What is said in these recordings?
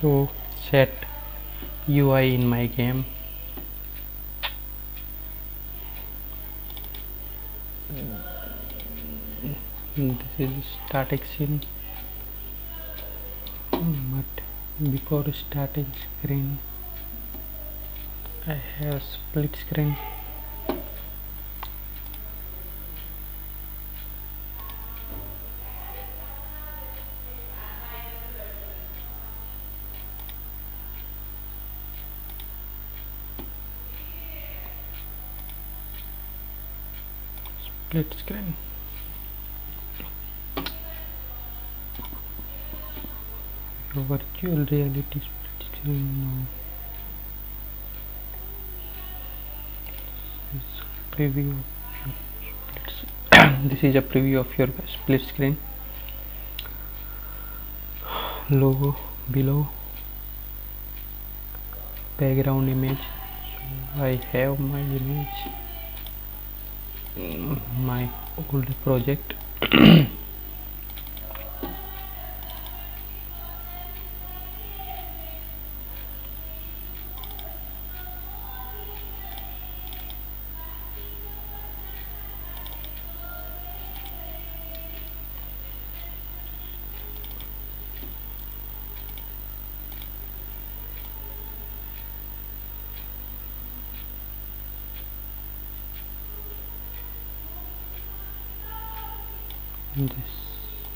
So set UI in my game. This is static scene, but before starting screen I have split screen. Split screen. Your virtual reality split screen now. This is preview of your split this is a preview of your split screen. Logo below, background image. So I have my image, my old project.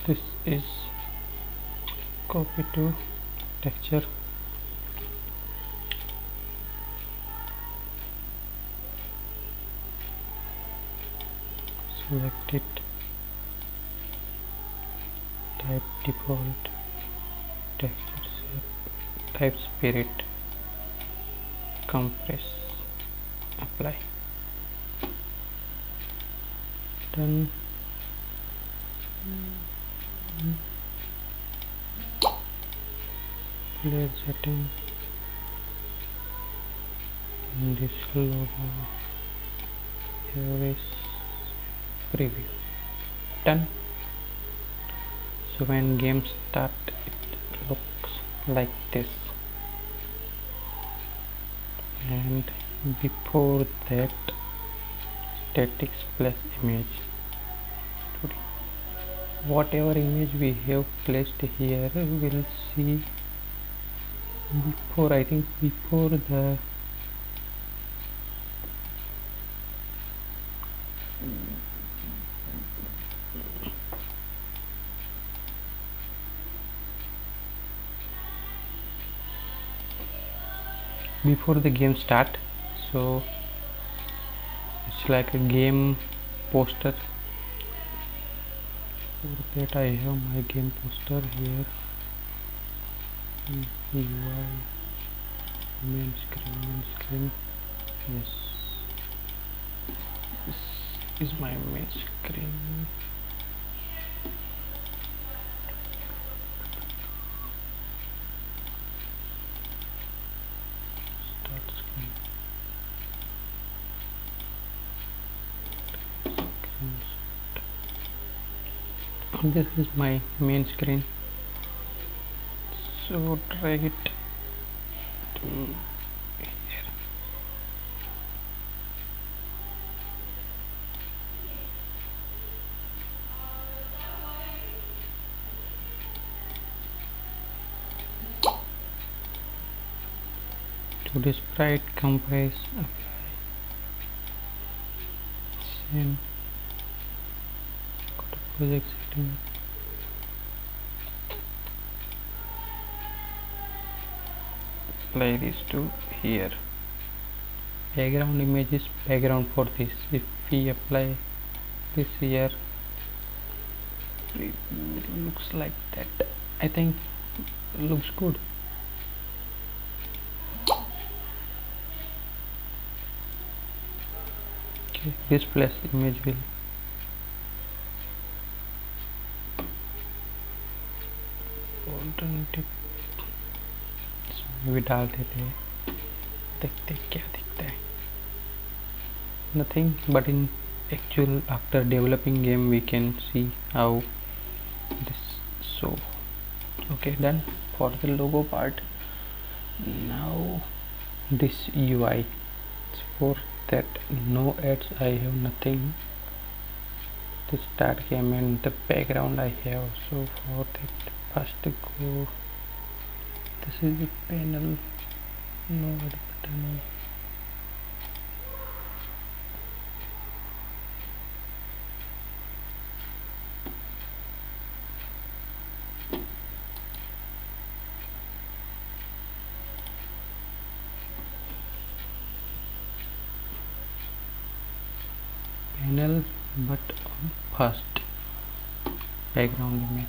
This is copy to texture. Select it, type default, texture shape, type spirit, compress, apply. Done. Layer setting, this logo, here is preview. Done. So when game start, it looks like this, and before that statics plus image. Whatever image we have placed here, we will see before, I think before the game start. So it's like a game poster. For that I have my game poster here. UI, main screen. Yes, this is my main screen. Start screen. This is my main screen. So drag it to here. To the sprite, compress, apply, send, go to project setting, apply this to here. Background image is background for this. If we apply this here, it looks like that. I think looks good. Okay, this plus image will alternative भी डाल देते हैं, देखते क्या दिखता है. Nothing, but in actual after developing game we can see how this. So Okay, done for the logo part. Now this UI, for that no ads, I have nothing. The start game and the background I have. So for that, first go, this is the panel, no ad button. Panel, but first background image.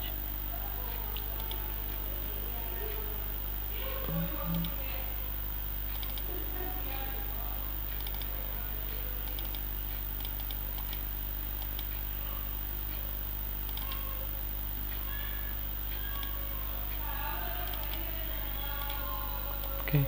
Okay,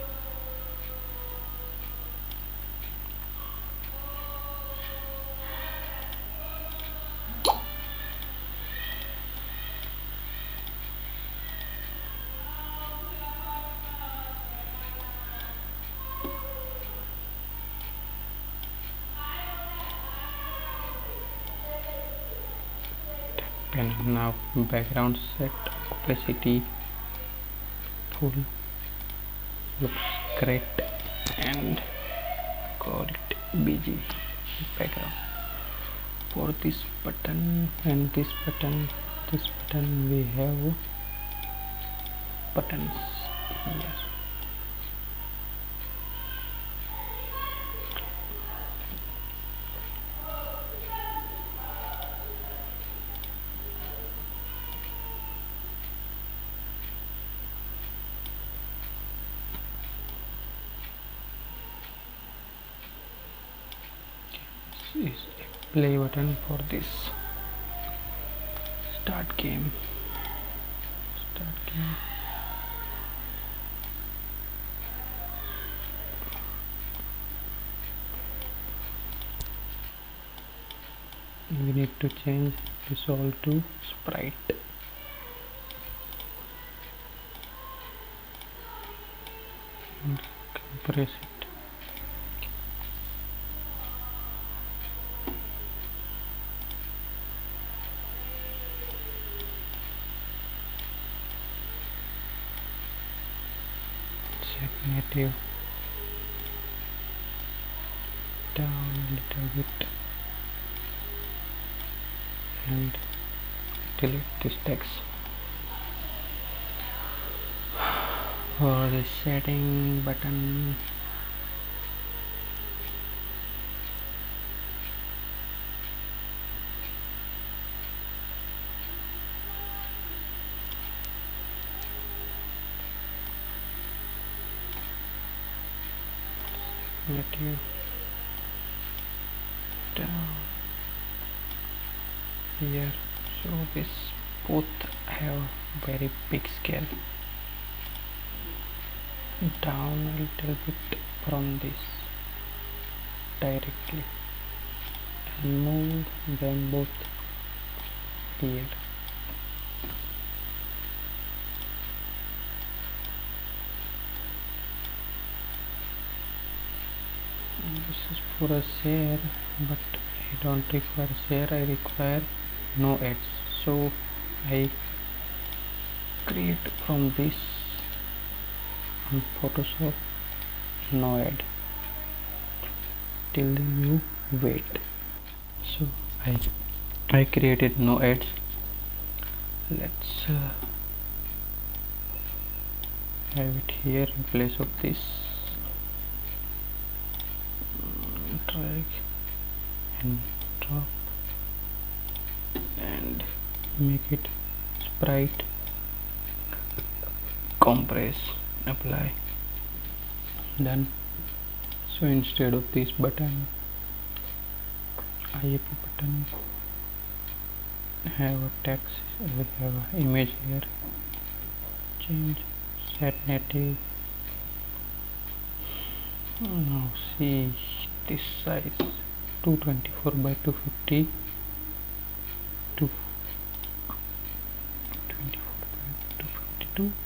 panel. Now background set, opacity full, looks great, and call it BG background. For this button and this button, we have buttons here. This is a play button for this start game. We need to change this all to sprite. And compress it. Set native down a little bit and delete this text. For the setting button, native down here. So this both have very big scale. Down a little bit from this directly and move them both here. This is for a share, but I don't require share, I require no ads. So I create from this on Photoshop no ad. Till then you wait. So I created no ads. Let's have it here in place of this. Drag and drop and make it sprite, compress, apply, done. So instead of this button, IAP button, have a text, we have an image here, change, set native. Now see this size 224 by 250 to 224 by 250 to